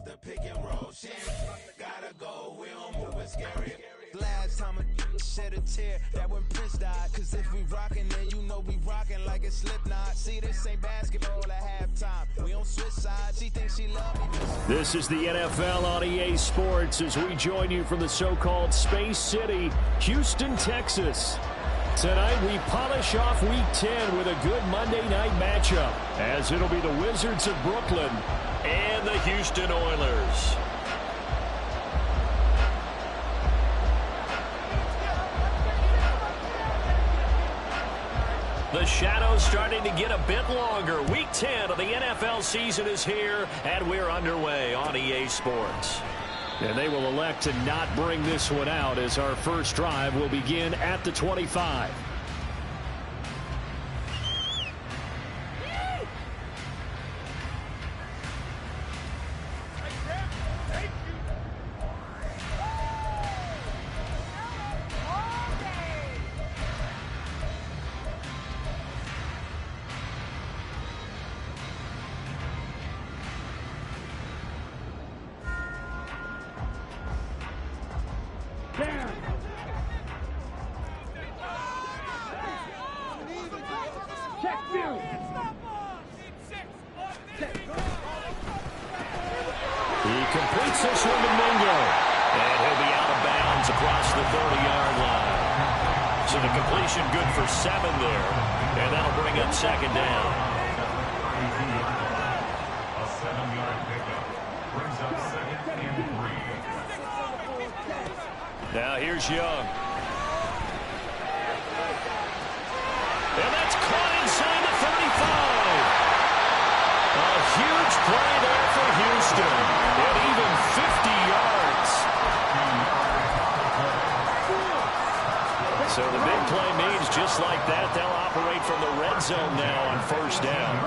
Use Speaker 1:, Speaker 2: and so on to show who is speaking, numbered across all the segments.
Speaker 1: off the pick and roll shit. Gotta go, we don't move it scary. Last time a shed a tear, that when Prince died. Cause if we rockin', then you know we rockin' like it's Slipknot. See, this ain't basketball at halftime. We don't switch sides. She thinks she love me.
Speaker 2: This is the NFL on EA Sports as we join you from the so-called Space City, Houston, Texas. Tonight we polish off Week 10 with a good Monday night matchup, as it'll be the Wizards of Brooklyn and the Houston Oilers. The shadow's starting to get a bit longer. Week 10 of the NFL season is here, and we're underway on EA Sports. And they will elect to not bring this one out as our first drive will begin at the 25. Now here's Young. And that's caught inside the 35. A huge play there for Houston. And even 50 yards. So the big play means just like that, they'll operate from the red zone now on first down.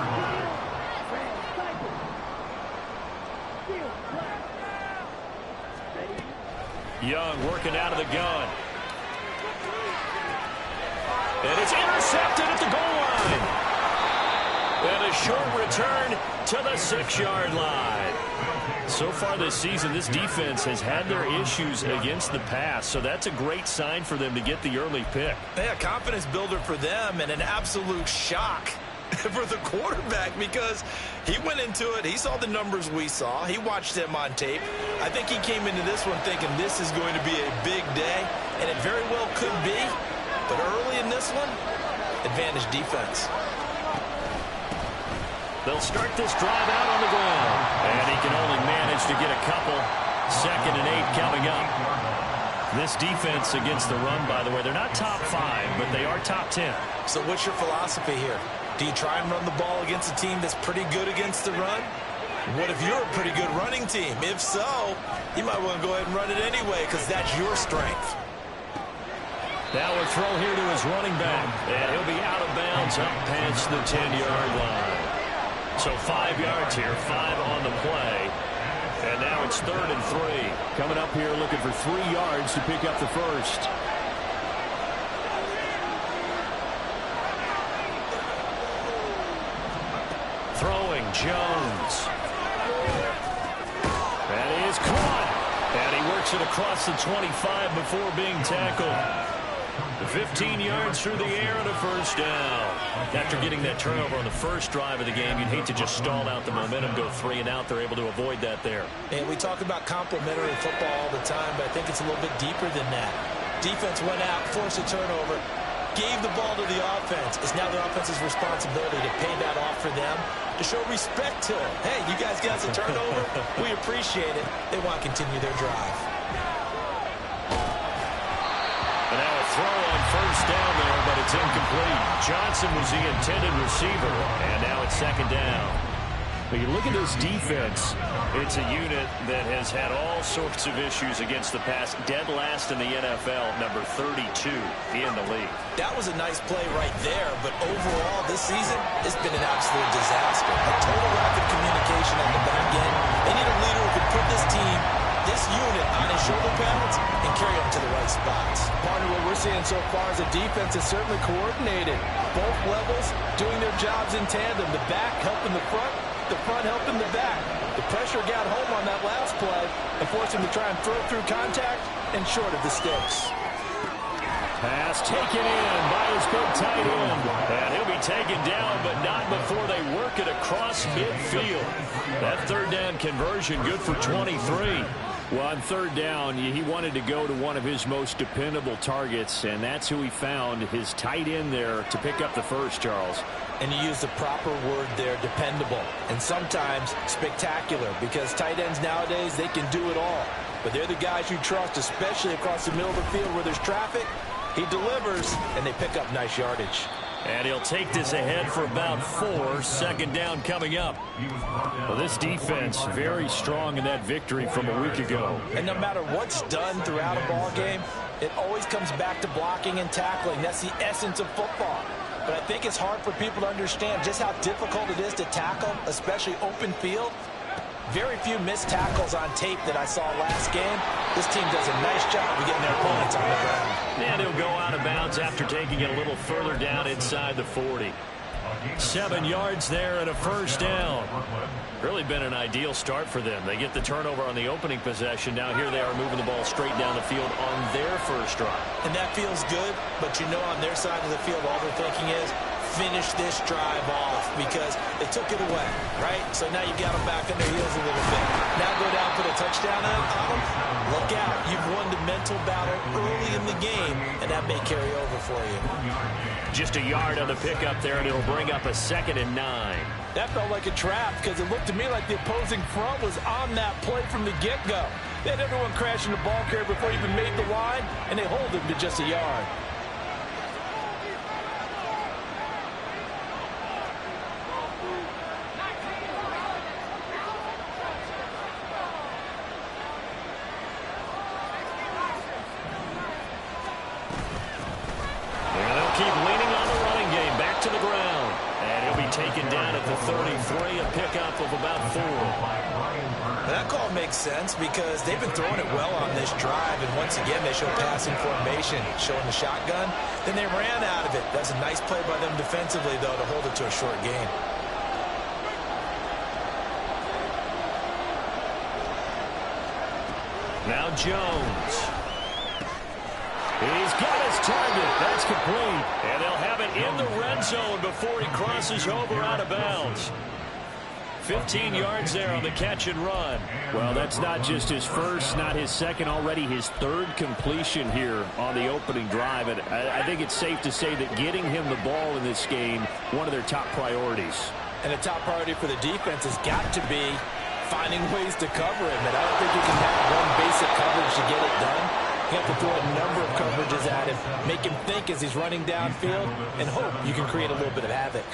Speaker 2: Young working out of the gun. And it's intercepted at the goal line. And a short return to the 6-yard line. So far this season, this defense has had their issues against the pass, so that's a great sign for them to get the early pick.
Speaker 3: Yeah, confidence builder for them and an absolute shock for the quarterback because he went into it. He saw the numbers we saw. He watched them on tape. I think he came into this one thinking this is going to be a big day, and it very well could be. But early in this one, advantage defense.
Speaker 2: They'll start this drive out on the ground. And he can only manage to get a couple. 2nd and 8 coming up. This defense against the run, by the way, they're not top 5, but they are top 10.
Speaker 3: So what's your philosophy here? Do you try and run the ball against a team that's pretty good against the run? What if you're a pretty good running team? If so, you might want to go ahead and run it anyway because that's your strength.
Speaker 2: Now a throw here to his running back. And he'll be out of bounds up past the 10-yard line. So 5 yards here, 5 on the play. And now it's 3rd and 3. Coming up here looking for 3 yards to pick up the first. Throwing Jones. And he is caught. And he works it across the 25 before being tackled. 15 yards through the air and a first down. After getting that turnover on the first drive of the game, you'd hate to just stall out the momentum, go 3 and out. They're able to avoid that there.
Speaker 3: And we talk about complementary football all the time, but I think it's a little bit deeper than that. Defense went out, forced a turnover, gave the ball to the offense. It's now the offense's responsibility to pay that off for them, to show respect to them. Hey, you guys got a turnover? We appreciate it. They want to continue their drive.
Speaker 2: And now a throw on first down there, but it's incomplete. Johnson was the intended receiver, and now it's 2nd down. But you look at this defense, it's a unit that has had all sorts of issues against the pass. Dead last in the NFL, number 32 in the league.
Speaker 3: That was a nice play right there, but overall this season, it's been an absolute disaster. A total lack of communication at the back end. They need a leader who can put this team, this unit, on his shoulder pads and carry them to the right spots.
Speaker 4: Partner, what we're seeing so far is the defense is certainly coordinated. Both levels doing their jobs in tandem. The back helping the front helping the back. The pressure got home on that last play and forced him to try and throw through contact and short of the sticks.
Speaker 2: Pass taken in by his big tight end. And he'll be taken down, but not before they work it across midfield. That third down conversion good for 23. Well, on third down, he wanted to go to one of his most dependable targets, and that's who he found, his tight end there, to pick up the first, Charles.
Speaker 4: And you use the proper word there, dependable, and sometimes spectacular, because tight ends nowadays, they can do it all. But they're the guys you trust, especially across the middle of the field where there's traffic. He delivers, and they pick up nice yardage.
Speaker 2: And he'll take this ahead for about 4. Second down coming up. Well, this defense very strong in that victory from a week ago.
Speaker 4: And no matter what's done throughout a ball game, it always comes back to blocking and tackling. That's the essence of football. But I think it's hard for people to understand just how difficult it is to tackle, especially open field. Very few missed tackles on tape that I saw last game. This team does a nice job of getting their opponents on the ground.
Speaker 2: And he'll go out of bounds after taking it a little further down inside the 40. 7 yards there and a first down. Really been an ideal start for them. They get the turnover on the opening possession. Now here they are moving the ball straight down the field on their first drive.
Speaker 4: And that feels good, but you know on their side of the field all they're thinking is finish this drive off because they took it away, right? So now you got them back on their heels a little bit. Now go down, put a touchdown on them. Look out. You've won the mental battle early in the game, and that may carry over for you.
Speaker 2: Just a yard on the pickup there, and it'll bring up a 2nd and 9.
Speaker 4: That felt like a trap because it looked to me like the opposing front was on that play from the get-go. They had everyone crashing the ball carrier before he even made the line, and they hold him to just a yard.
Speaker 2: Keep leaning on the running game. Back to the ground. And he'll be taken down at the 33, a pickup of about 4.
Speaker 4: That call makes sense because they've been throwing it well on this drive, and once again they show passing formation, showing the shotgun. Then they ran out of it. That's a nice play by them defensively, though, to hold it to a short gain.
Speaker 2: Now Jones. He's got his target. That's complete. And they'll have it in the red zone before he crosses over out of bounds. 15 yards there on the catch and run. Well, that's not just his first, not his second, already his 3rd completion here on the opening drive. And I think it's safe to say that getting him the ball in this game, one of their top priorities.
Speaker 4: And a top priority for the defense has got to be finding ways to cover him. And I don't think you can have one basic coverage to get it done. You have to throw a number of coverages at him, make him think as he's running downfield, and hope you can create a little bit of havoc.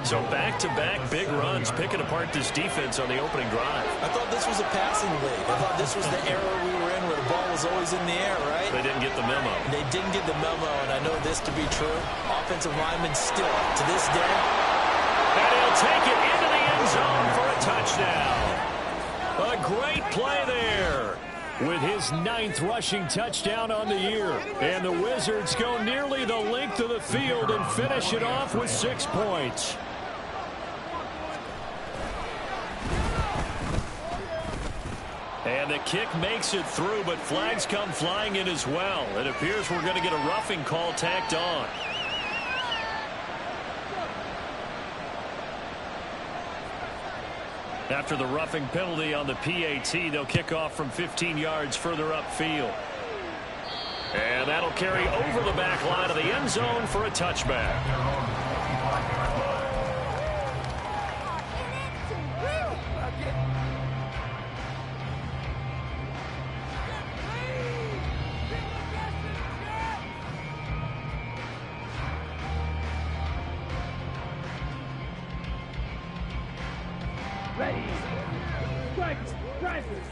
Speaker 2: So back-to-back big runs, picking apart this defense on the opening drive.
Speaker 4: I thought this was a passing league. I thought this was the era we were in where the ball was always in the air, right?
Speaker 2: They didn't get the memo.
Speaker 4: They didn't get the memo, and I know this to be true. Offensive linemen still, to this day.
Speaker 2: And he'll take it into the end zone for a touchdown. A great play there, with his 9th rushing touchdown on the year. And the Wizards go nearly the length of the field and finish it off with 6 points. And the kick makes it through, but flags come flying in as well. It appears we're going to get a roughing call tacked on. After the roughing penalty on the PAT, they'll kick off from 15 yards further upfield. And that'll carry over the back line of the end zone for a touchback.
Speaker 5: Ready. Strikers. Drivers.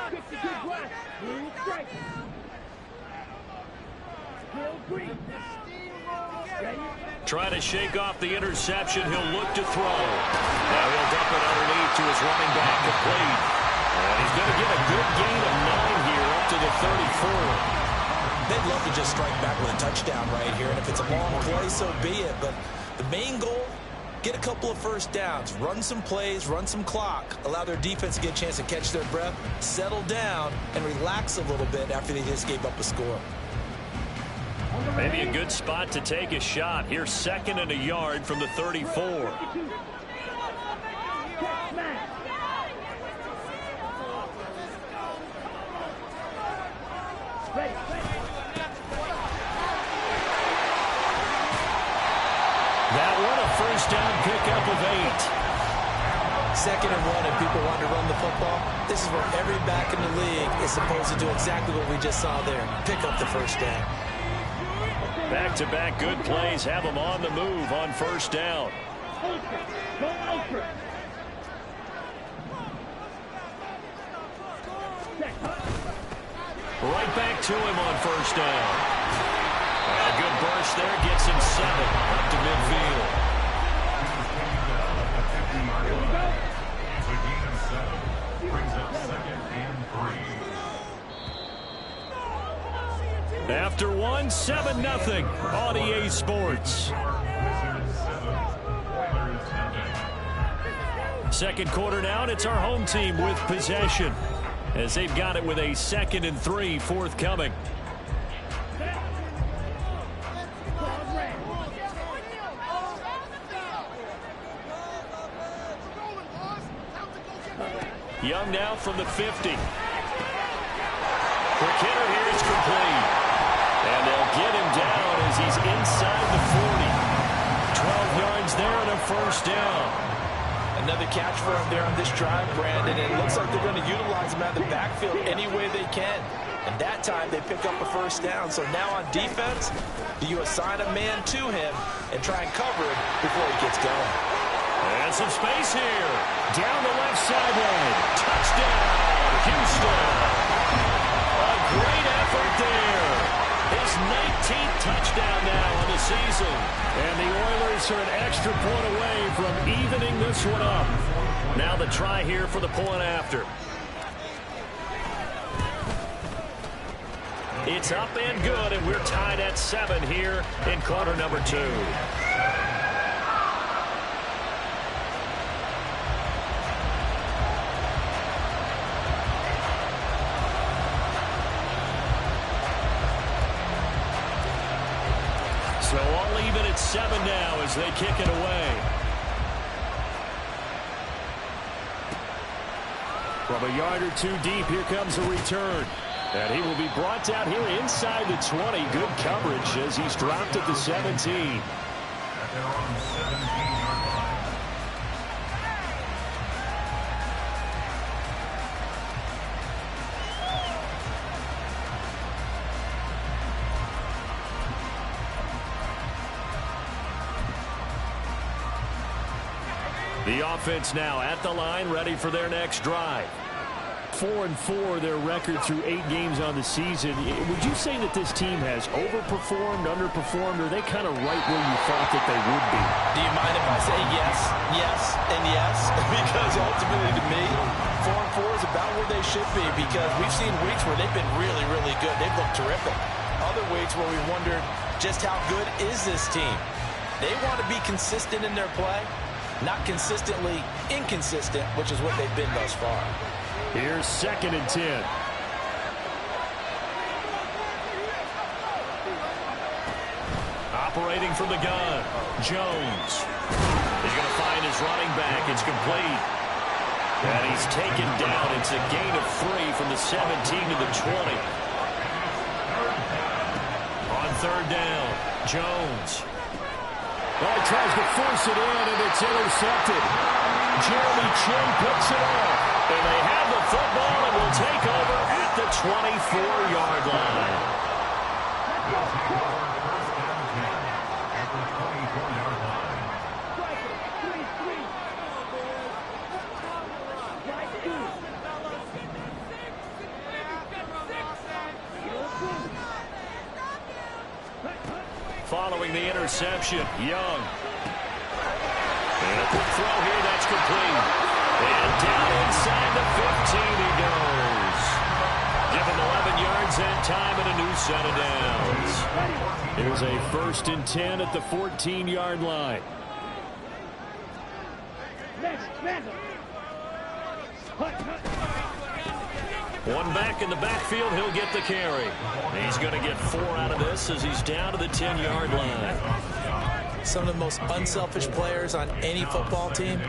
Speaker 5: Quick to good glass. Blue strikers. Still green. Ready.
Speaker 2: Trying to shake off the interception. He'll look to throw. Now he'll dump it underneath to his running back, complete. And he's going to get a good gain of 9 here up to the 34.
Speaker 4: They'd love to just strike back with a touchdown right here, and if it's a long play, so be it. But the main goal, get a couple of first downs, run some plays, run some clock, allow their defense to get a chance to catch their breath, settle down, and relax a little bit after they just gave up a score.
Speaker 2: Maybe a good spot to take a shot. Here's 2nd and a yard from the 34. That one a first down pickup of 8.
Speaker 4: 2nd and 1, and people want to run the football. This is where every back in the league is supposed to do exactly what we just saw there. Pick up the first down.
Speaker 2: Back-to-back good plays have them on the move on first down. Right back to him on first down. A good burst there gets him 7 up to midfield. After 1, 7-0 on EA Sports. Second quarter now, and it's our home team with possession, as they've got it with a 2nd and 3 forthcoming. Young now from the 50. The kicker here is complete. And they'll get him down as he's inside the 40. 12 yards there and a first down.
Speaker 4: Another catch for him there on this drive, Brandon. And it looks like they're going to utilize him out of the backfield any way they can. And that time they pick up a first down. So now on defense, do you assign a man to him and try and cover him before he gets going?
Speaker 2: And some space here. Down the left sideline. Touchdown, Houston. A great effort there. His 19th touchdown now on the season. And the Oilers are an extra point away from evening this one up. Now the try here for the point after. It's up and good, and we're tied at 7 here in quarter number 2. So all even at 7 now as they kick it away. From a yard or 2 deep, here comes a return. And he will be brought down here inside the 20. Good coverage as he's dropped at the 17. The offense now at the line, ready for their next drive. 4-4 their record through 8 games on the season. Would you say that this team has overperformed, underperformed, or are they kind of right where you thought that they would be?
Speaker 4: Do you mind if I say yes, yes, and yes? Because ultimately to me, 4-4 is about where they should be, because we've seen weeks where they've been really, really good. They've looked terrific. Other weeks where we wondered just how good is this team. They want to be consistent in their play, not consistently inconsistent, which is what they've been thus far.
Speaker 2: Here's 2nd and 10. Operating from the gun, Jones. He's going to find his running back. It's complete. And he's taken down. It's a gain of 3 from the 17 to the 20. On 3rd down, Jones. Well, he tries to force it in, and it's intercepted. Jeremy Chin picks it off. And they have the football and will take over at the 24-yard line. Following the interception, Young. And a quick throw here, that's complete. And down inside the 15 he goes. Give him 11 yards that time and a new set of downs. Here's a 1st and 10 at the 14-yard line.
Speaker 5: Smash him. Hut, hut.
Speaker 2: One back in the backfield, he'll get the carry. He's going to get 4 out of this as he's down to the 10-yard line.
Speaker 4: Some of the most unselfish players on any football team,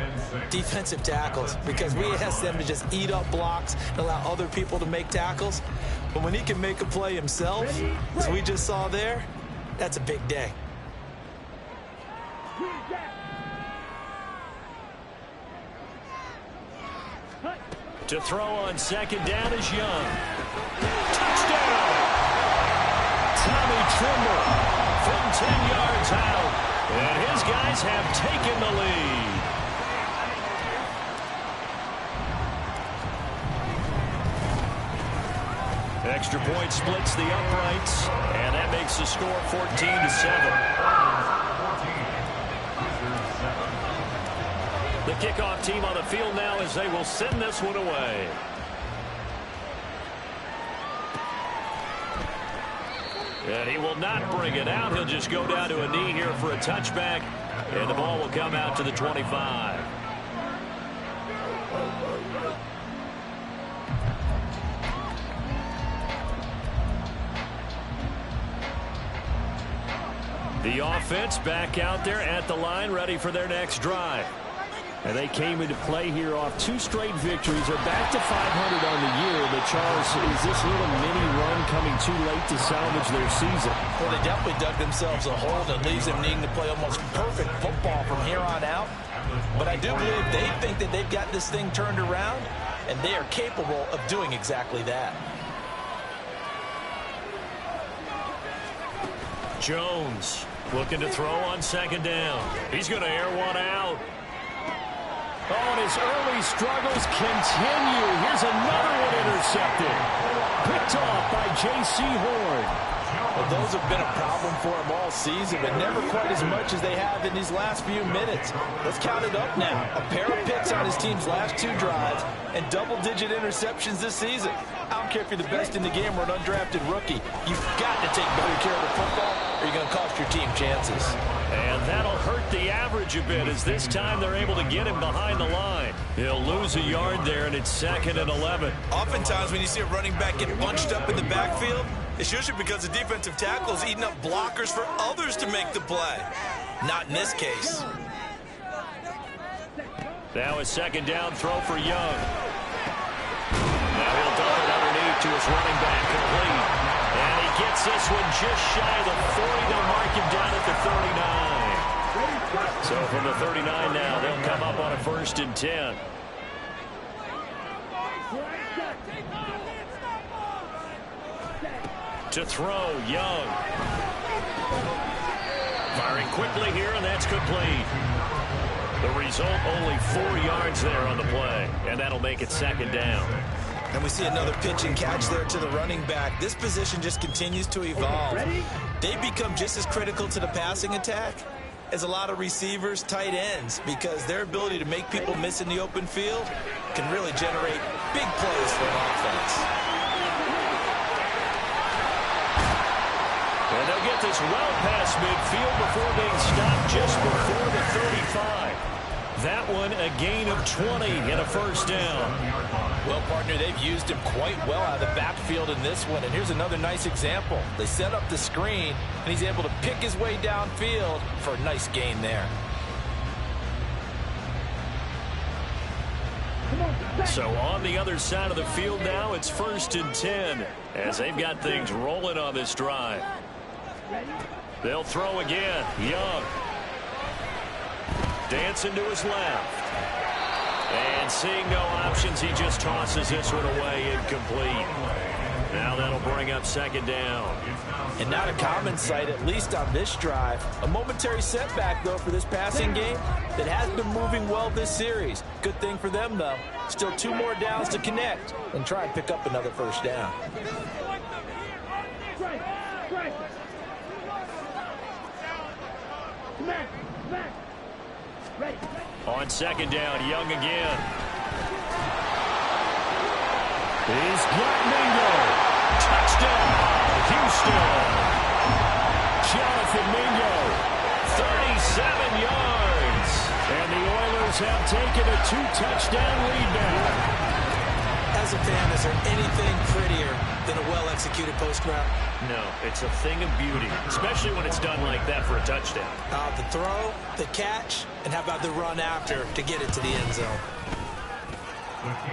Speaker 4: defensive tackles, because we ask them to just eat up blocks and allow other people to make tackles. But when he can make a play himself, as we just saw there, that's a big day.
Speaker 2: To throw on second down is Young. Touchdown! Tommy Trimble from 10 yards out. And his guys have taken the lead. Extra point splits the uprights, and that makes the score 14-7. The kickoff team on the field now as they will send this one away. And he will not bring it out. He'll just go down to a knee here for a touchback, and the ball will come out to the 25. The offense back out there at the line, ready for their next drive. And they came into play here off 2 straight victories. They're back to 500 on the year. But, Charles, is this little mini run coming too late to salvage their season?
Speaker 4: Well, they definitely dug themselves a hole that leaves them needing to play almost perfect football from here on out. But I do believe they think that they've got this thing turned around, and they are capable of doing exactly that.
Speaker 2: Jones looking to throw on second down. He's going to air one out. Oh, and his early struggles continue. Here's another one intercepted. Picked off by J.C. Horn.
Speaker 4: Well, those have been a problem for him all season, but never quite as much as they have in these last few minutes. Let's count it up now. A pair of picks on his team's last 2 drives and double-digit interceptions this season. I don't care if you're the best in the game or an undrafted rookie. You've got to take better care of the football or you're going to cost your team chances.
Speaker 2: And that'll hurt the average a bit as this time they're able to get him behind the line. He'll lose a yard there, and it's 2nd and 11.
Speaker 3: Oftentimes when you see a running back get bunched up in the backfield, it's usually because the defensive tackle is eating up blockers for others to make the play. Not in this case.
Speaker 2: Now a second down throw for Young. Now he'll dump it underneath to his running back, complete. And he gets this one just shy of the 40. They'll mark him down at the 39. So from the 39 now, they'll come up on a 1st and 10. To throw, Young. Firing quickly here, and that's complete. The result, only 4 yards there on the play, and that'll make it 2nd down.
Speaker 3: And we see another pitch and catch there to the running back. This position just continues to evolve. They become just as critical to the passing attack as a lot of receivers, tight ends, because their ability to make people miss in the open field can really generate big plays for an offense.
Speaker 2: And they'll get this well past midfield before being stopped just before the 35. That one a gain of 20 and a 1st down.
Speaker 4: Well, partner, they've used him quite well out of the backfield in this one. And here's another nice example. They set up the screen, and he's able to pick his way downfield for a nice gain there.
Speaker 2: So on the other side of the field now, it's 1st and 10 as they've got things rolling on this drive. They'll throw again. Young. Dancing to his left. And seeing no options, he just tosses this one away, incomplete. Now that'll bring up 2nd down.
Speaker 4: And not a common sight, at least on this drive. A momentary setback, though, for this passing game that has been moving well this series. Good thing for them, though. Still 2 more downs to connect and try and pick up another 1st down.
Speaker 2: On 2nd down, Young again. He's got Mingo. Touchdown, Houston. Jonathan Mingo, 37 yards. And the Oilers Ravens have taken a 2-touchdown lead now.
Speaker 4: As a fan, is there anything prettier than a well-executed post route?
Speaker 2: No, it's a thing of beauty, especially when it's done like that for a touchdown.
Speaker 4: The throw, the catch, and how about the run after to get it to the end zone?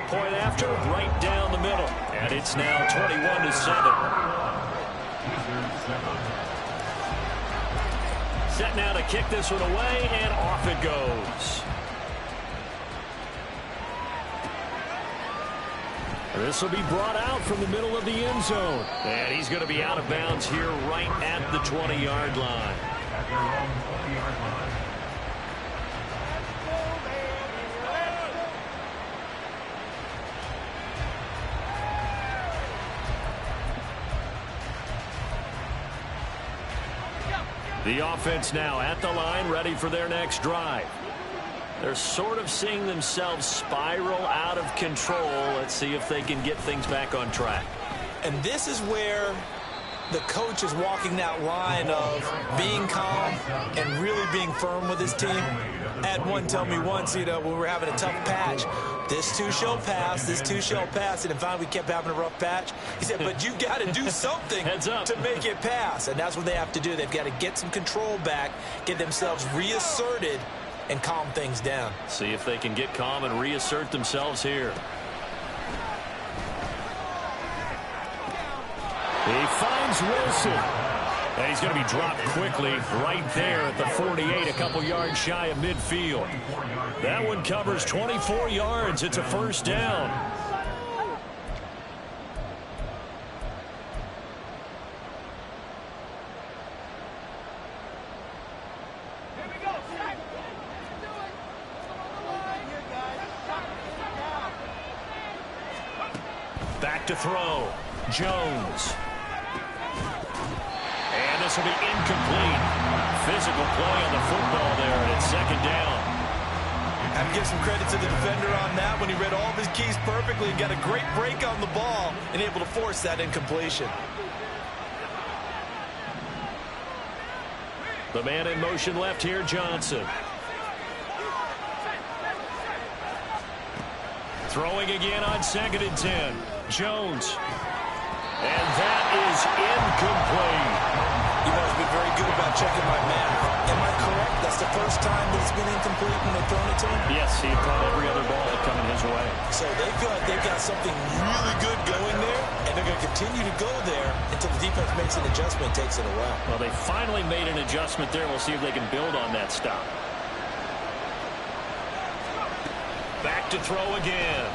Speaker 2: Point after, right down the middle. And it's now 21-7. Set now to kick this one away, and off it goes. This will be brought out from the middle of the end zone. And he's going to be out of bounds here right at the 20-yard line. The offense now at the line, ready for their next drive. They're sort of seeing themselves spiral out of control. Let's see if they can get things back on track.
Speaker 4: And this is where the coach is walking that line of being calm and really being firm with his team. I had one tell me once, when we were having a tough patch, this too shall pass, this too shall pass, and finally we kept having a rough patch. He said, but you got to do something to make it pass, and that's what they have to do. They've got to get some control back, get themselves reasserted, and calm things down.
Speaker 2: See if they can get calm and reassert themselves here. He finds Wilson. And he's going to be dropped quickly right there at the 48, a couple yards shy of midfield. That one covers 24 yards. It's a first down. Back to throw. Jones. And this will be incomplete. Physical play on the football there, and it's second down.
Speaker 3: I have to give some credit to the defender on that when he read all of his keys perfectly and got a great break on the ball and able to force that incompletion.
Speaker 2: The man in motion left here, Johnson. Throwing again on 2nd and 10. Jones. And that is incomplete.
Speaker 4: You know, he's been very good about checking my math. Am I correct? That's the first time that it's been incomplete when they've thrown it to him?
Speaker 2: Yes, he caught every other ball that coming his way.
Speaker 4: So they feel like they've got something really good going there, and they're going to continue to go there until the defense makes an adjustment and takes it away.
Speaker 2: Well, they finally made an adjustment there. We'll see if they can build on that stop. Back to throw again.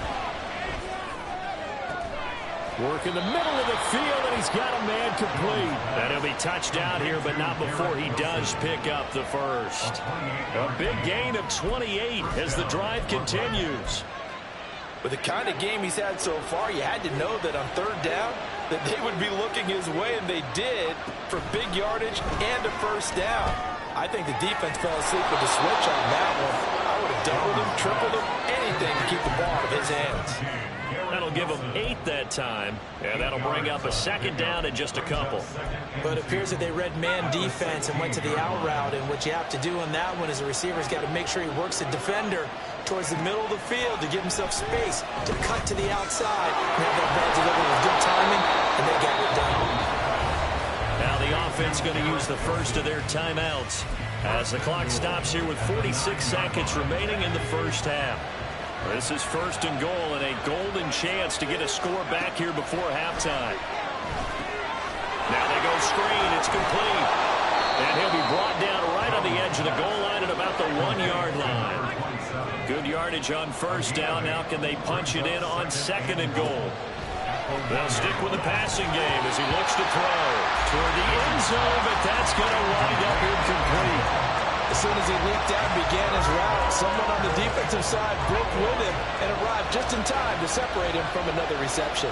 Speaker 2: Work in the middle of the field, and he's got a man complete. And he'll be touched out here, but not before he does pick up the first. A big gain of 28 as the drive continues.
Speaker 3: With the kind of game he's had so far, you had to know that on 3rd down that they would be looking his way, and they did, for big yardage and a first down. I think the defense fell asleep with the switch on that one. I would have doubled him, tripled him, anything to keep the ball out of his hands.
Speaker 2: That'll give him 8 that time, and that'll bring up a 2nd down and just a couple.
Speaker 4: But it appears that they read man defense and went to the out route, and what you have to do on that one is the receiver's got to make sure he works the defender towards the middle of the field to give himself space to cut to the outside and have that ball delivered with good timing, and they got it done.
Speaker 2: Now the offense going to use the first of their timeouts as the clock stops here with 46 seconds remaining in the first half. This is 1st and goal and a golden chance to get a score back here before halftime. Now they go screen. It's complete. And he'll be brought down right on the edge of the goal line at about the 1-yard line. Good yardage on 1st down. Now can they punch it in on 2nd and goal? They'll stick with the passing game as he looks to throw toward the end zone, but that's going to wind up incomplete.
Speaker 4: As soon as he leaked out and began his route, someone on the defensive side broke with him and arrived just in time to separate him from another reception.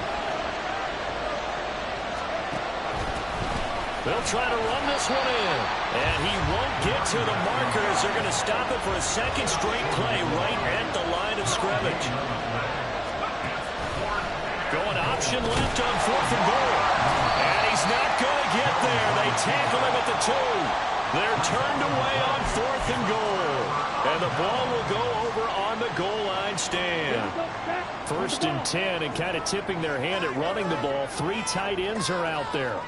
Speaker 2: They'll try to run this one in, and he won't get to the markers. They're going to stop it for a 2nd straight play right at the line of scrimmage. Going option left on 4th and goal. And he's not going to get there. They tackle him at the 2. They're turned away on 4th and goal. And the ball will go over goal line stand. 1st and 10, and kind of tipping their hand at running the ball. 3 tight ends are out there.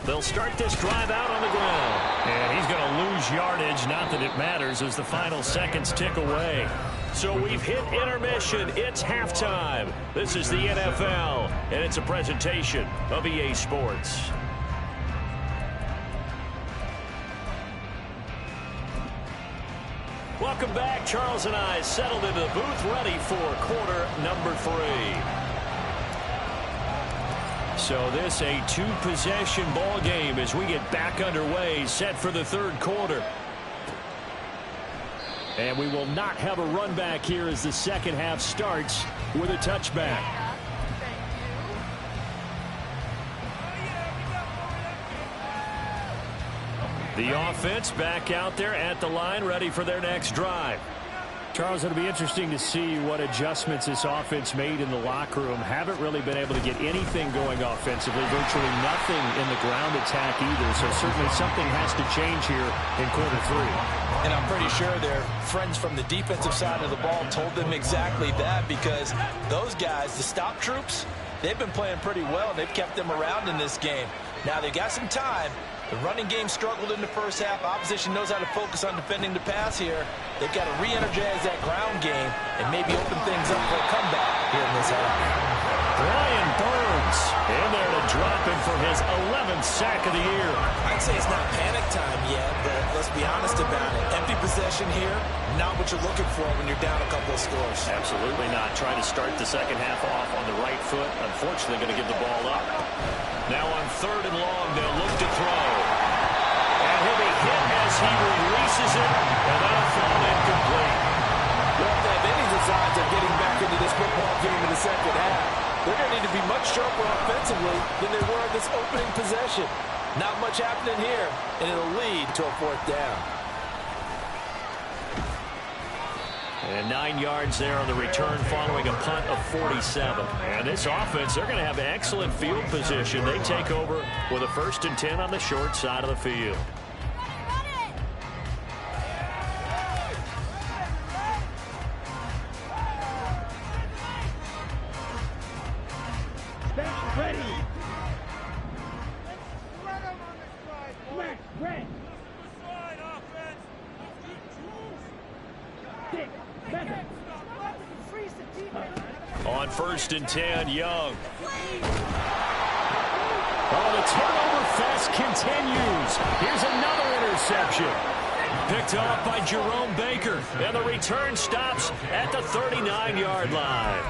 Speaker 2: They'll start this drive out on the ground. And he's going to lose yardage. Not that it matters as the final seconds tick away. So we've hit intermission. It's halftime. This is the NFL, and it's a presentation of EA Sports. Welcome back. Charles and I settled into the booth, ready for quarter number 3. So this a 2-possession ball game as we get back underway, set for the 3rd quarter. And we will not have a run back here as the second half starts with a touchback. The offense back out there at the line, ready for their next drive. Charles, it'll be interesting to see what adjustments this offense made in the locker room. Haven't really been able to get anything going offensively, virtually nothing in the ground attack either. So certainly something has to change here in quarter 3.
Speaker 4: And I'm pretty sure their friends from the defensive side of the ball told them exactly that, because those guys, the stop troops, they've been playing pretty well, and they've kept them around in this game. Now they've got some time. The running game struggled in the first half. Opposition knows how to focus on defending the pass here. They've got to re-energize that ground game and maybe open things up for a comeback here in this half.
Speaker 2: Brian Burns in there to drop him for his 11th sack of the year.
Speaker 4: I'd say it's not panic time yet, but let's be honest about it. Empty possession here, not what you're looking for when you're down a couple of scores.
Speaker 2: Absolutely not. Trying to start the second half off on the right foot. Unfortunately, going to give the ball up. Now on 3rd and long, they'll look to throw. And he'll be hit as he releases it, and that'll fall incomplete.
Speaker 4: Well, if they have any designs of getting back into this football game in the second half, they're going to need to be much sharper offensively than they were in this opening possession. Not much happening here, and it'll lead to a 4th down.
Speaker 2: And 9 yards there on the return following a punt of 47. And this offense, they're going to have excellent field position. They take over with a 1st and 10 on the short side of the field.
Speaker 5: Ready. Red.
Speaker 2: On 1st and 10, Young. Oh, the turnover fest continues. Here's another interception. Picked off by Jerome Baker. And the return stops at the 39-yard line.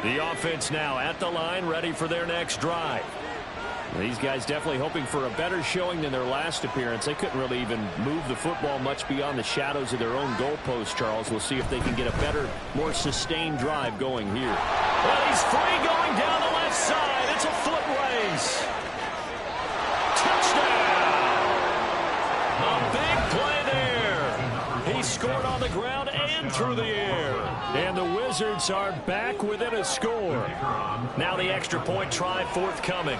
Speaker 2: The offense now at the line, ready for their next drive. These guys definitely hoping for a better showing than their last appearance. They couldn't really even move the football much beyond the shadows of their own goalpost, Charles. We'll see if they can get a better, more sustained drive going here. Well, he's free going down the left side. It's a foot race. Touchdown! A big play there. He scored on the ground and through the air. And the Wizards are back within a score. Now the extra point try forthcoming.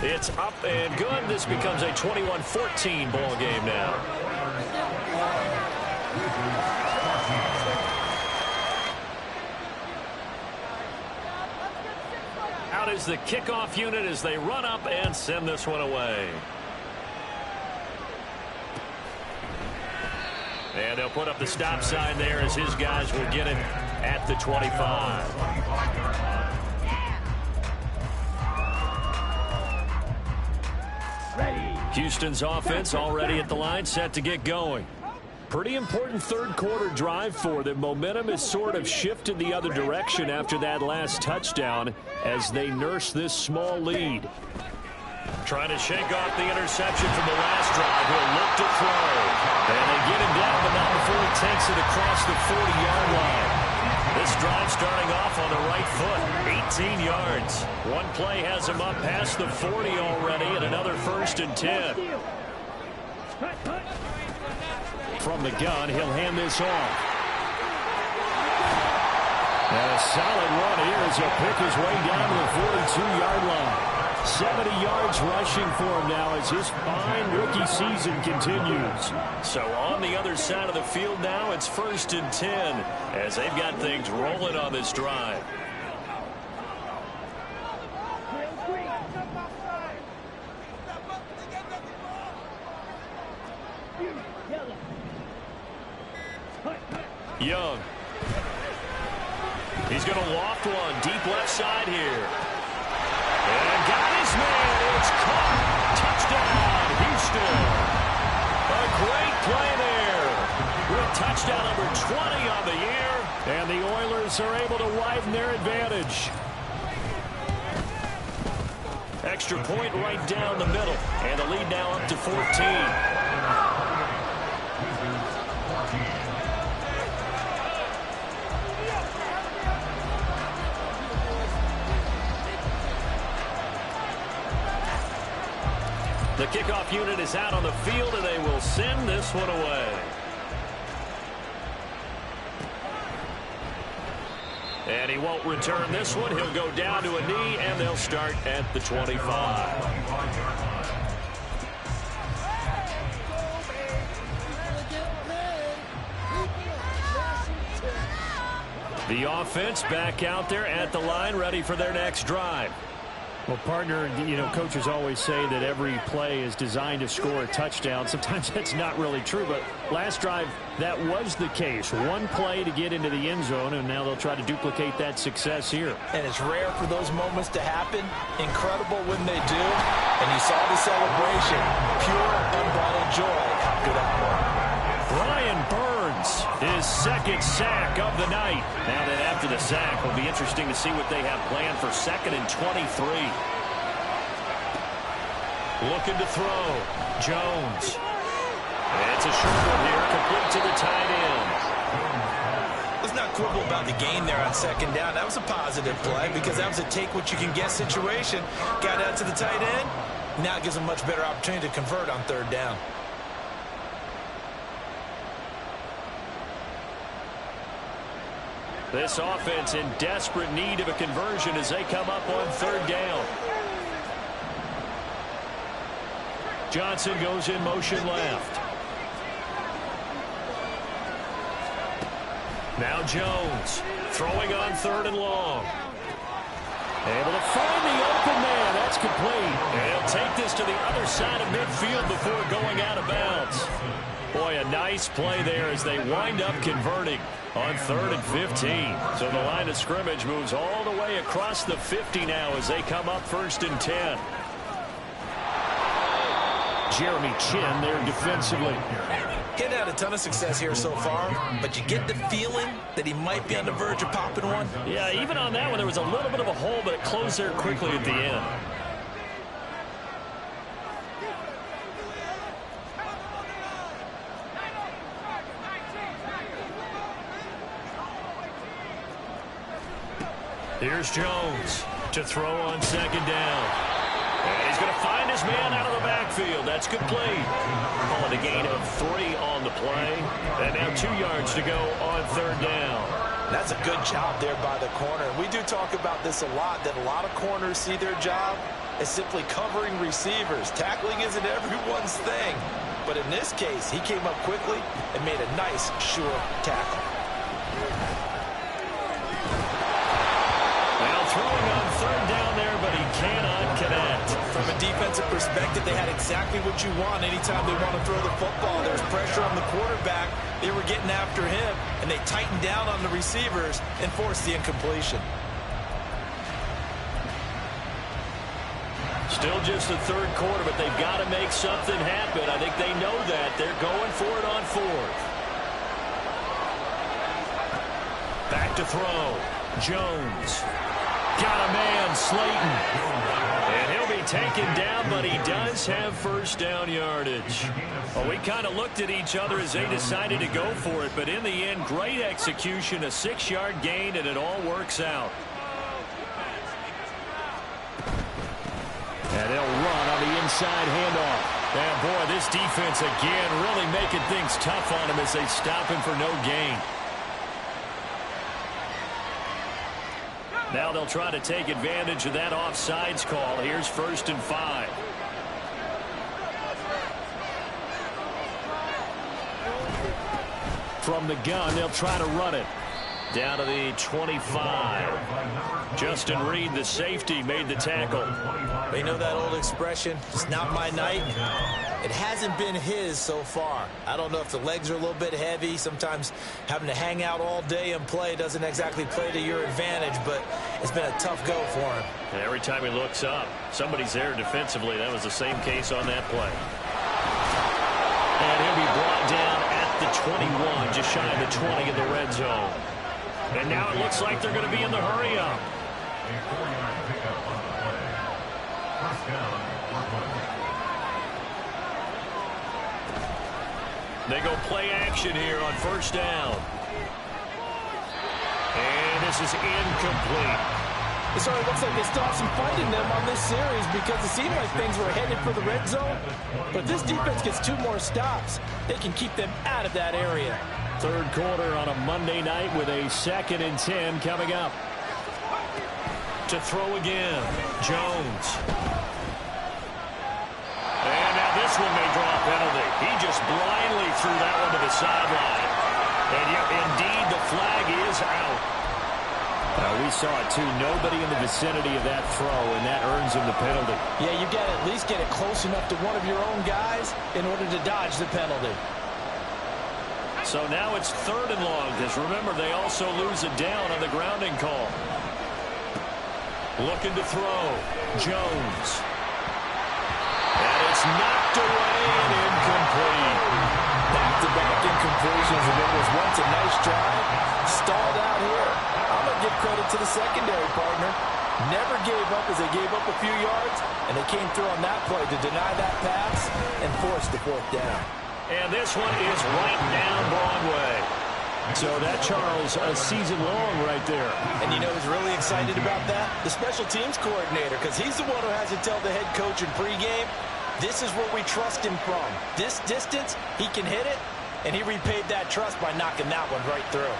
Speaker 2: It's up and good. This becomes a 21-14 ball game now. Out is the kickoff unit as they run up and send this one away. And they'll put up the stop sign there as his guys will get it at the 25. Houston's offense already at the line, set to get going. Pretty important 3rd quarter drive for them. Momentum has sort of shifted the other direction after that last touchdown as they nurse this small lead. Trying to shake off the interception from the last drive. He'll look to throw. And they get him down, but not before he takes it across the 40-yard line. This drive starting off on the right foot, 18 yards. One play has him up past the 40 already, and another 1st and 10. From the gun, he'll hand this off. And a solid run here as he'll pick his way down to the 42-yard line. 70 yards rushing for him now as his fine rookie season continues. So on the other side of the field now, it's 1st and 10 as they've got things rolling on this drive. Young. He's going to loft one deep left side here. And got his man. It's caught. Touchdown, Houston. A great play there. With touchdown number 20 on the year. And the Oilers are able to widen their advantage. Extra point right down the middle. And the lead now up to 14. The kickoff unit is out on the field, and they will send this one away. And he won't return this one. He'll go down to a knee, and they'll start at the 25. The offense back out there at the line, ready for their next drive. Well, partner, you know, coaches always say that every play is designed to score a touchdown. Sometimes that's not really true, but last drive, that was the case. One play to get into the end zone, and now they'll try to duplicate that success here.
Speaker 4: And it's rare for those moments to happen. Incredible when they do. And you saw the celebration. Pure, unbridled joy. Good outlook.
Speaker 2: Brian Burns, his second sack of the night. Now that after the sack, will be interesting to see what they have planned for 2nd and 23. Looking to throw. Jones. It's a short one here, complete to the tight end.
Speaker 3: Let's not quibble about the gain there on 2nd down. That was a positive play because that was a take-what-you-can-get situation. Got out to the tight end. Now it gives them a much better opportunity to convert on 3rd down.
Speaker 2: This offense in desperate need of a conversion as they come up on 3rd down. Johnson goes in motion left. Now Jones throwing on 3rd and long. Able to find the open man. That's complete. And he'll take this to the other side of midfield before going out of bounds. Boy, a nice play there as they wind up converting on 3rd and 15. So the line of scrimmage moves all the way across the 50 now as they come up 1st and 10. Jeremy Chin there defensively.
Speaker 3: Getting had a ton of success here so far, but you get the feeling that he might be on the verge of popping one.
Speaker 2: Yeah, even on that one, there was a little bit of a hole, but it closed there quickly at the end. Here's Jones to throw on 2nd down. And he's going to find his man out of the backfield. That's complete. Call it a gain of 3 on the play. And now 2 yards to go on 3rd down.
Speaker 4: That's a good job there by the corner. We do talk about this a lot, that a lot of corners see their job as simply covering receivers. Tackling isn't everyone's thing. But in this case, he came up quickly and made a nice, sure tackle.
Speaker 2: Throwing on 3rd down there, but he cannot connect.
Speaker 3: From a defensive perspective, they had exactly what you want anytime they want to throw the football. There's pressure on the quarterback. They were getting after him, and they tightened down on the receivers and forced the incompletion.
Speaker 2: Still just the 3rd quarter, but they've got to make something happen. I think they know that. They're going for it on 4th. Back to throw. Jones. Got a man, Slayton. And he'll be taken down, but he does have 1st down yardage. Well, we kind of looked at each other as they decided to go for it, but in the end, great execution, a 6-yard gain, and it all works out. And they'll run on the inside handoff. And boy, this defense again really making things tough on him as they stop him for no gain. Now they'll try to take advantage of that offsides call. Here's 1st and 5. From the gun, they'll try to run it. Down to the 25. Justin Reed, the safety, made the tackle.
Speaker 4: You know that old expression, it's not my night? It hasn't been his so far. I don't know if the legs are a little bit heavy. Sometimes having to hang out all day and play doesn't exactly play to your advantage, but it's been a tough go for him.
Speaker 2: And every time he looks up, somebody's there defensively. That was the same case on that play. And he'll be brought down at the 21, just shy of the 20 in the red zone. And now it looks like they're going to be in the hurry-up. They go play action here on 1st down. And this is incomplete.
Speaker 4: It sort of looks like they still have some fight in them on this series because it seemed like things were headed for the red zone. But this defense gets 2 more stops. They can keep them out of that area.
Speaker 2: 3rd quarter on a Monday night with a 2nd and 10 coming up. To throw again, Jones. And now this one may draw a penalty. He just blindly threw that one to the sideline. And yet, indeed, the flag is out. We saw it, too. Nobody in the vicinity of that throw, and that earns him the penalty.
Speaker 4: Yeah, you got to at least get it close enough to one of your own guys in order to dodge the penalty.
Speaker 2: So now it's 3rd and long, because remember, they also lose it down on the grounding call. Looking to throw. Jones. And it's knocked away and incomplete.
Speaker 4: Back-to-back incompletions, and it was once a nice drive. Stalled out here. I'm going to give credit to the secondary partner. Never gave up as they gave up a few yards, and they came through on that play to deny that pass and force the 4th down.
Speaker 2: And this one is right down Broadway. So that, Charles, a season long right there.
Speaker 4: And you know who's really excited about that? The special teams coordinator, because he's the one who has to tell the head coach in pregame, this is where we trust him from. This distance, he can hit it, and he repaid that trust by knocking that one right through.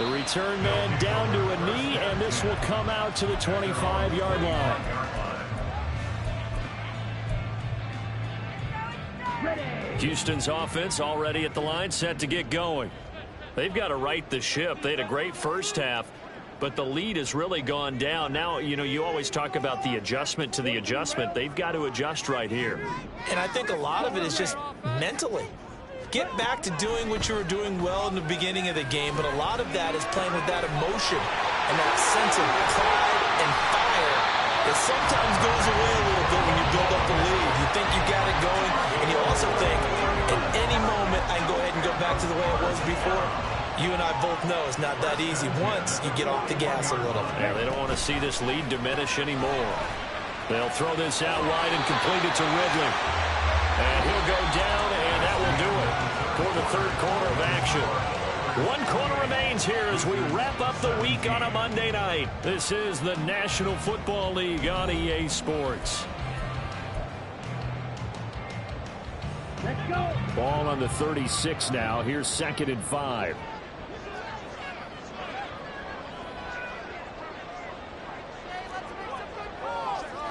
Speaker 2: The return man down to a knee, and this will come out to the 25-yard line. Houston's offense already at the line, set to get going. They've got to right the ship. They had a great first half, but the lead has really gone down. Now, you know, you always talk about the adjustment to the adjustment. They've got to adjust right here.
Speaker 4: And I think a lot of it is just mentally. Get back to doing what you were doing well in the beginning of the game, but a lot of that is playing with that emotion and that sense of pride and fire that sometimes goes away a little bit when you build up the lead. You think you got it going, and you also think, at any moment, I can go ahead and go back to the way it was before. You and I both know it's not that easy once you get off the gas a little.
Speaker 2: Yeah, they don't want to see this lead diminish anymore. They'll throw this out wide and complete it to Ridley. And he'll go down, and that will do it for the 3rd quarter of action. 1 quarter remains here as we wrap up the week on a Monday night. This is the National Football League on EA Sports.
Speaker 5: Let's go.
Speaker 2: Ball on the 36 now. Here's 2nd and 5.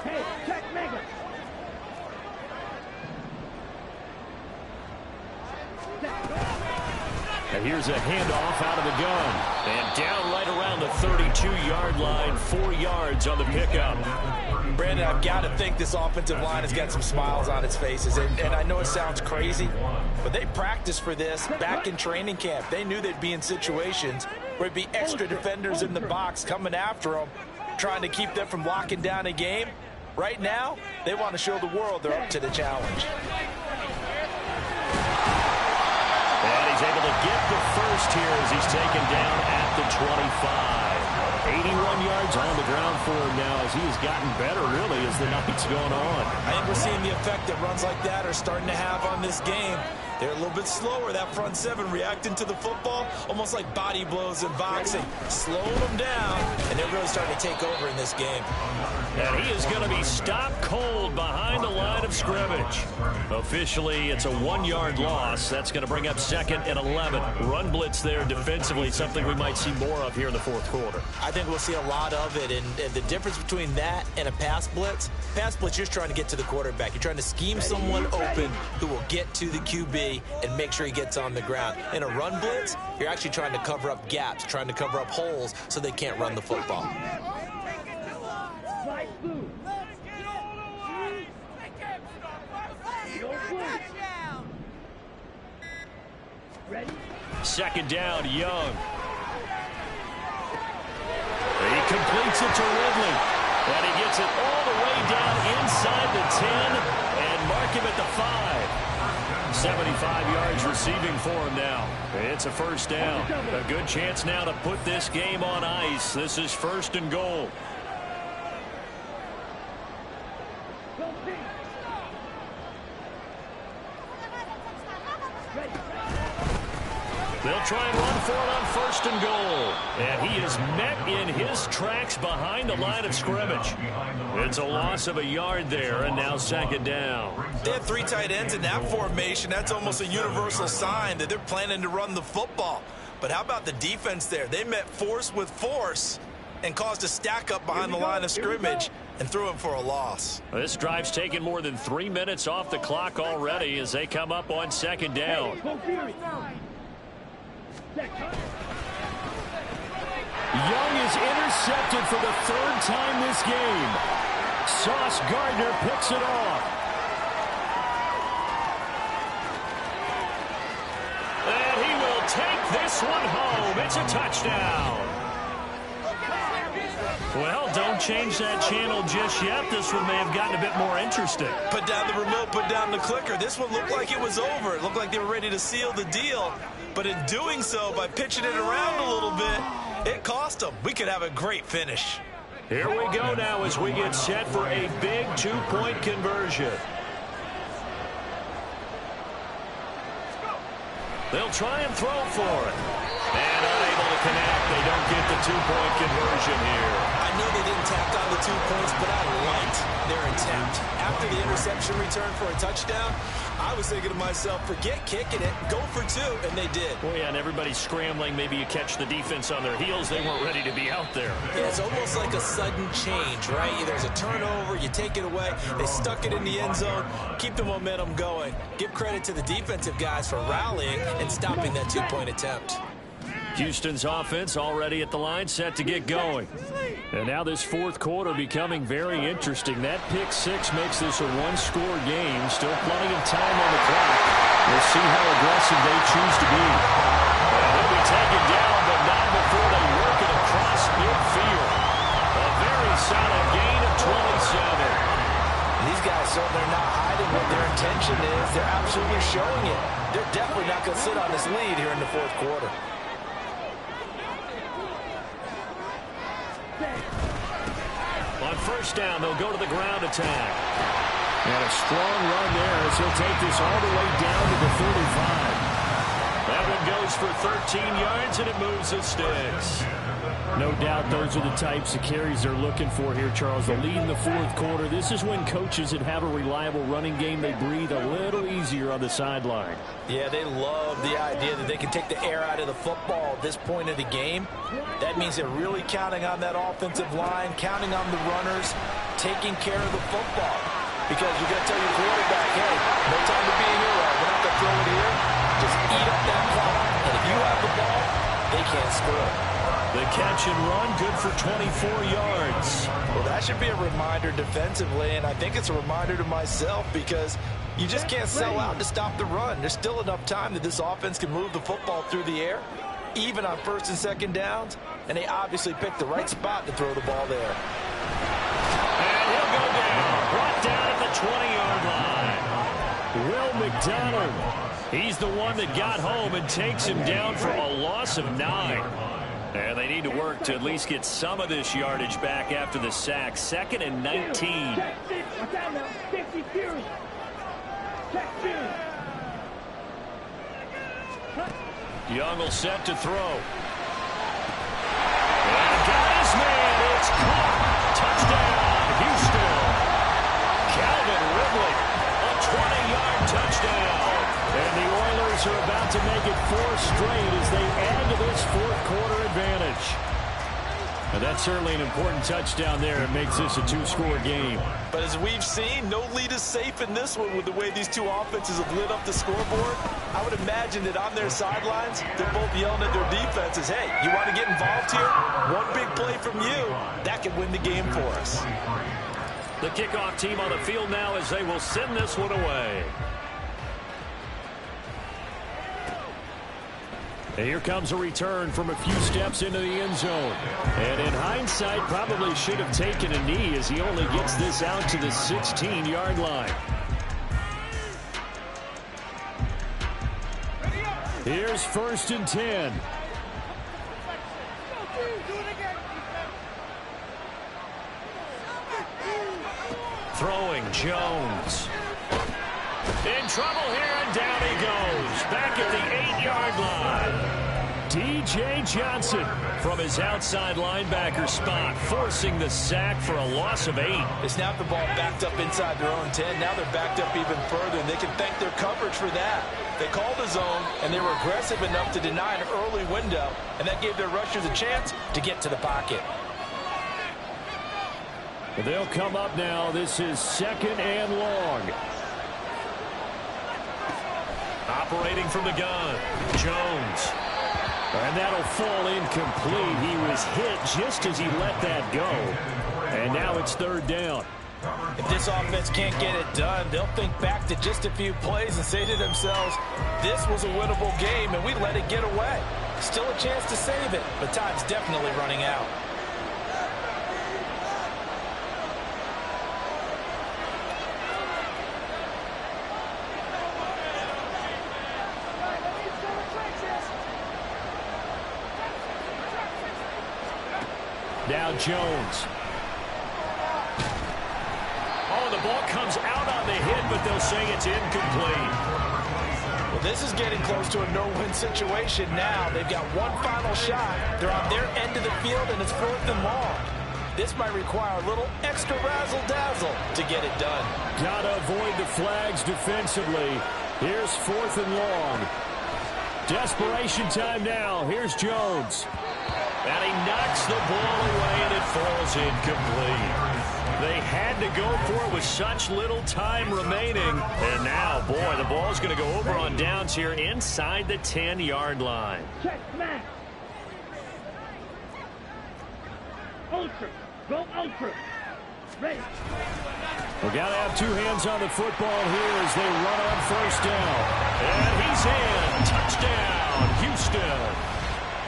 Speaker 5: Hey, check Mega.
Speaker 2: And here's a handoff out of the gun. And down right around the 32-yard line, 4 yards on the pickup.
Speaker 4: Brandon, I've got to think this offensive line has got some smiles on its faces. And I know it sounds crazy, but they practiced for this back in training camp. They knew they'd be in situations where there'd be extra defenders in the box coming after them, trying to keep them from locking down a game. Right now, they want to show the world they're up to the challenge.
Speaker 2: And he's able to get the first here as he's taken down at the 25. 81 yards on the ground for him now as he has gotten better, really, as the night's gone on.
Speaker 4: I think we're seeing the effect that runs like that are starting to have on this game. They're a little bit slower, that front seven, reacting to the football, almost like body blows in boxing, slowing them down, and they're really starting to take over in this game.
Speaker 2: And he is going to be stopped cold behind the line of scrimmage. Officially, it's a 1-yard loss. That's going to bring up 2nd and 11. Run blitz there defensively, something we might see more of here in the fourth quarter.
Speaker 4: I think we'll see a lot of it, and the difference between that and a pass blitz, you're just trying to get to the quarterback. You're trying to scheme someone open who will get to the QB and make sure he gets on the ground. In a run blitz, you're actually trying to cover up gaps, trying to cover up holes so they can't run the football.
Speaker 2: Second down, Young. He completes it to Ridley. And he gets it all the way down inside the 10 and mark him at the 5. 75 yards receiving for him now. It's a first down. A good chance now to put this game on ice. This is 1st and goal. They'll try and run for it on 1st and goal. And he is met in his tracks behind the line of scrimmage. It's a loss of a yard there, and now 2nd down.
Speaker 4: They have 3 tight ends in that formation. That's almost a universal sign that they're planning to run the football. But how about the defense there? They met force with force and caused a stack up behind the line of scrimmage and threw him for a loss.
Speaker 2: This drive's taken more than 3 minutes off the clock already as they come up on 2nd down. Young is intercepted for the 3rd time this game. Sauce Gardner picks it off. And he will take this one home. It's a touchdown. Well, don't change that channel just yet. This one may have gotten a bit more interesting.
Speaker 4: Put down the remote, put down the clicker. This one looked like it was over. It looked like they were ready to seal the deal. But in doing so, by pitching it around a little bit, it cost them. We could have a great finish.
Speaker 2: Here we go now as we get set for a big 2-point conversion. They'll try and throw for it. And unable to connect. They don't get the 2-point conversion here.
Speaker 4: I know they didn't tack on the 2 points, but I liked their attempt. After the interception return for a touchdown, I was thinking to myself, forget kicking it, go for 2, and they did.
Speaker 2: Well, yeah, and everybody's scrambling. Maybe you catch the defense on their heels. They weren't ready to be out there.
Speaker 4: Yeah, it's almost like a sudden change, right? There's a turnover, you take it away, they stuck it in the end zone, keep the momentum going. Give credit to the defensive guys for rallying and stopping that 2-point attempt.
Speaker 2: Houston's offense already at the line, set to get going. And now this 4th quarter becoming very interesting. That pick 6 makes this a 1-score game. Still plenty of time on the clock. We'll see how aggressive they choose to be. And they'll be taken down, but not before they work it across midfield. A very solid gain of 27.
Speaker 4: These guys certainly are not hiding what their intention is. They're absolutely showing it. They're definitely not going to sit on this lead here in the 4th quarter.
Speaker 2: On 1st down, they'll go to the ground attack. And a strong run there as he'll take this all the way down to the 35. That one goes for 13 yards, and it moves the sticks. No doubt those are the types of carries they're looking for here, Charles. The lead in the 4th quarter. This is when coaches that have a reliable running game, they breathe a little easier on the sideline.
Speaker 4: Yeah, they love the idea that they can take the air out of the football at this point of the game. That means they're really counting on that offensive line, counting on the runners, taking care of the football. Because you're going to tell your quarterback, hey, no time to be a hero. We're not going to throw it here. Just eat up that clock. And if you have the ball, they can't score.
Speaker 2: The catch and run, good for 24 yards.
Speaker 4: Well, that should be a reminder defensively, and I think it's a reminder to myself because you just can't sell out to stop the run. There's still enough time that this offense can move the football through the air, even on 1st and 2nd downs, and they obviously picked the right spot to throw the ball there.
Speaker 2: And he'll go down, brought down at the 20-yard line. Will McDonald, he's the one that got home and takes him down for a loss of 9. And they need to work to at least get some of this yardage back after the sack. 2nd and 19. Young will set to throw. And got his man. It's caught. Touchdown, Houston. Calvin Ridley, a 20-yard touchdown. And the Oilers are about to make it 4 straight as they add to this fourth-quarter advantage. And that's certainly an important touchdown there. It makes this a 2-score game.
Speaker 4: But as we've seen, no lead is safe in this one with the way these two offenses have lit up the scoreboard. I would imagine that on their sidelines, they're both yelling at their defenses, hey, you want to get involved here? One big play from you, that could win the game for us.
Speaker 2: The kickoff team on the field now as they will send this one away. And here comes a return from a few steps into the end zone. And in hindsight, probably should have taken a knee as he only gets this out to the 16-yard line. Here's 1st and 10. Throwing Jones. In trouble here, and down he goes. Back at the 8-yard line. D.J. Johnson from his outside linebacker spot, forcing the sack for a loss of 8.
Speaker 4: They snapped the ball backed up inside their own 10. Now they're backed up even further, and they can thank their coverage for that. They called the zone, and they were aggressive enough to deny an early window, and that gave their rushers a chance to get to the pocket.
Speaker 2: They'll come up now. This is 2nd and long. Operating from the gun, Jones. And that'll fall incomplete. He was hit just as he let that go. And now it's 3rd down.
Speaker 4: If this offense can't get it done, they'll think back to just a few plays and say to themselves, this was a winnable game and we let it get away. Still a chance to save it, but time's definitely running out.
Speaker 2: Now Jones. Oh, the ball comes out on the hit, but they'll say it's incomplete.
Speaker 4: Well, this is getting close to a no-win situation now. They've got one final shot. They're on their end of the field, and it's 4th and long. This might require a little extra razzle-dazzle to get it done.
Speaker 2: Gotta avoid the flags defensively. Here's 4th and long. Desperation time now. Here's Jones. And he knocks the ball away, and it falls incomplete. They had to go for it with such little time remaining. And now, boy, the ball's going to go over on downs here inside the 10-yard line.
Speaker 5: Check, Matt. Ultra. Go ultra. Ready.
Speaker 2: We got to have 2 hands on the football here as they run on 1st down. And he's in. Touchdown, Houston.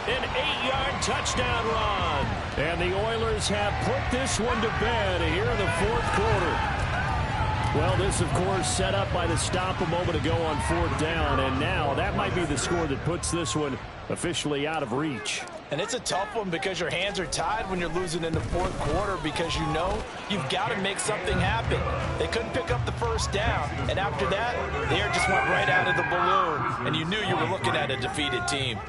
Speaker 2: An 8-yard touchdown run. And the Oilers have put this one to bed here in the 4th quarter. Well, this, of course, set up by the stop a moment ago on 4th down. And now that might be the score that puts this one officially out of reach.
Speaker 4: And it's a tough one because your hands are tied when you're losing in the 4th quarter because you know you've got to make something happen. They couldn't pick up the 1st down. And after that, the air just went right out of the balloon. And you knew you were looking at a defeated team.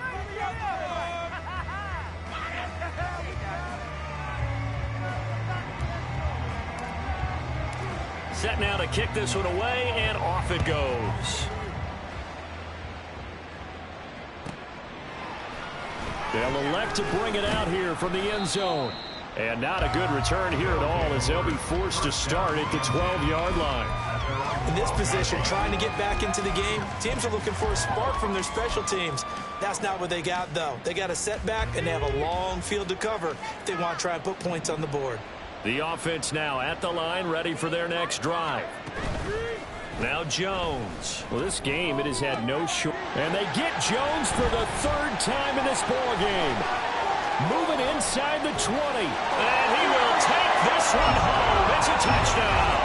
Speaker 2: Set now to kick this one away, and off it goes. They'll elect to bring it out here from the end zone. And not a good return here at all as they'll be forced to start at the 12-yard line.
Speaker 4: In this position, trying to get back into the game, teams are looking for a spark from their special teams. That's not what they got, though. They got a setback, and they have a long field to cover if they want to try and put points on the board.
Speaker 2: The offense now at the line, ready for their next drive. Now Jones. Well, this game, it has had no short. And they get Jones for the 3rd time in this ball game. Moving inside the 20. And he will take this one home. It's a touchdown.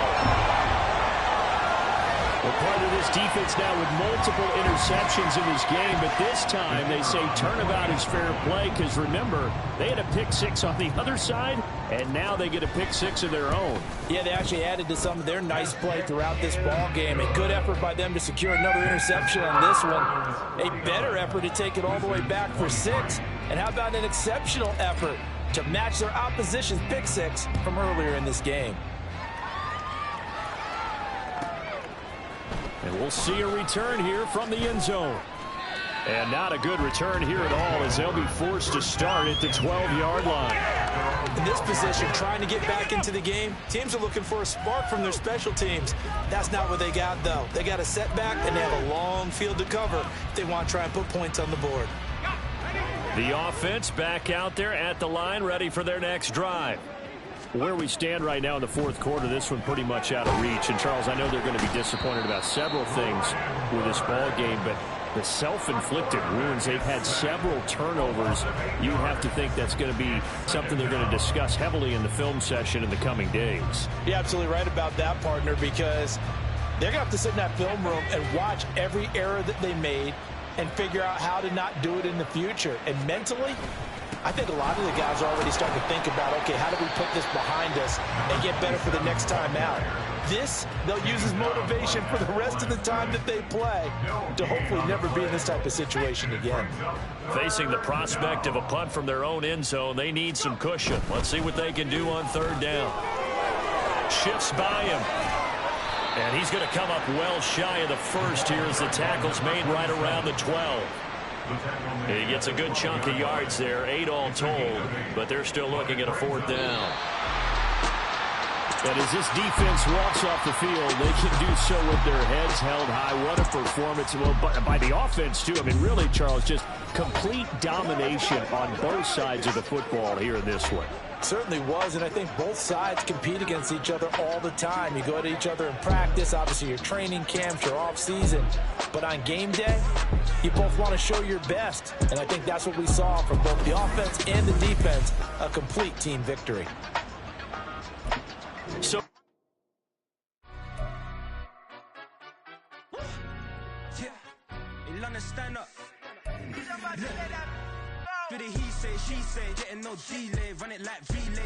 Speaker 2: Well, part of this defense now with multiple interceptions in this game, but this time they say turnabout is fair play because, remember, they had a pick six on the other side, and now they get a pick six of their own.
Speaker 4: Yeah, they actually added to some of their nice play throughout this ball game. A good effort by them to secure another interception on this one. A better effort to take it all the way back for 6. And how about an exceptional effort to match their opposition's pick six from earlier in this game?
Speaker 2: And we'll see a return here from the end zone. And not a good return here at all as they'll be forced to start at the 12-yard line.
Speaker 4: In this position, trying to get back into the game, teams are looking for a spark from their special teams. That's not what they got, though. They got a setback, and they have a long field to cover if they want to try and put points on the board.
Speaker 2: The offense back out there at the line, ready for their next drive. Where we stand right now in the fourth quarter, this one pretty much out of reach. And, Charles, I know they're going to be disappointed about several things with this ball game, but the self-inflicted wounds, they've had several turnovers. You have to think that's going to be something they're going to discuss heavily in the film session in the coming days.
Speaker 4: You're absolutely right about that, partner, because they're going to have to sit in that film room and watch every error that they made and figure out how to not do it in the future. And mentally, I think a lot of the guys are already starting to think about, okay, how do we put this behind us and get better for the next time out? This, they'll use as motivation for the rest of the time that they play to hopefully never be in this type of situation again.
Speaker 2: Facing the prospect of a punt from their own end zone, they need some cushion. Let's see what they can do on third down. Shifts by him. And he's going to come up well shy of the first here as the tackle's made right around the 12. He gets a good chunk of yards there, 8 all told, but they're still looking at a fourth down. And as this defense walks off the field, they can do so with their heads held high. What a performance. Well, by the offense, too. I mean, really, Charles, just complete domination on both sides of the football here in this one.
Speaker 4: Certainly was, and I think both sides compete against each other all the time. You go at each other in practice, obviously your training camps, your off-season. But on game day, you both want to show your best. And I think that's what we saw from both the offense and the defense, a complete team victory.
Speaker 2: So
Speaker 1: stand up. Do the he say, she say, getting no delay, run it like relay.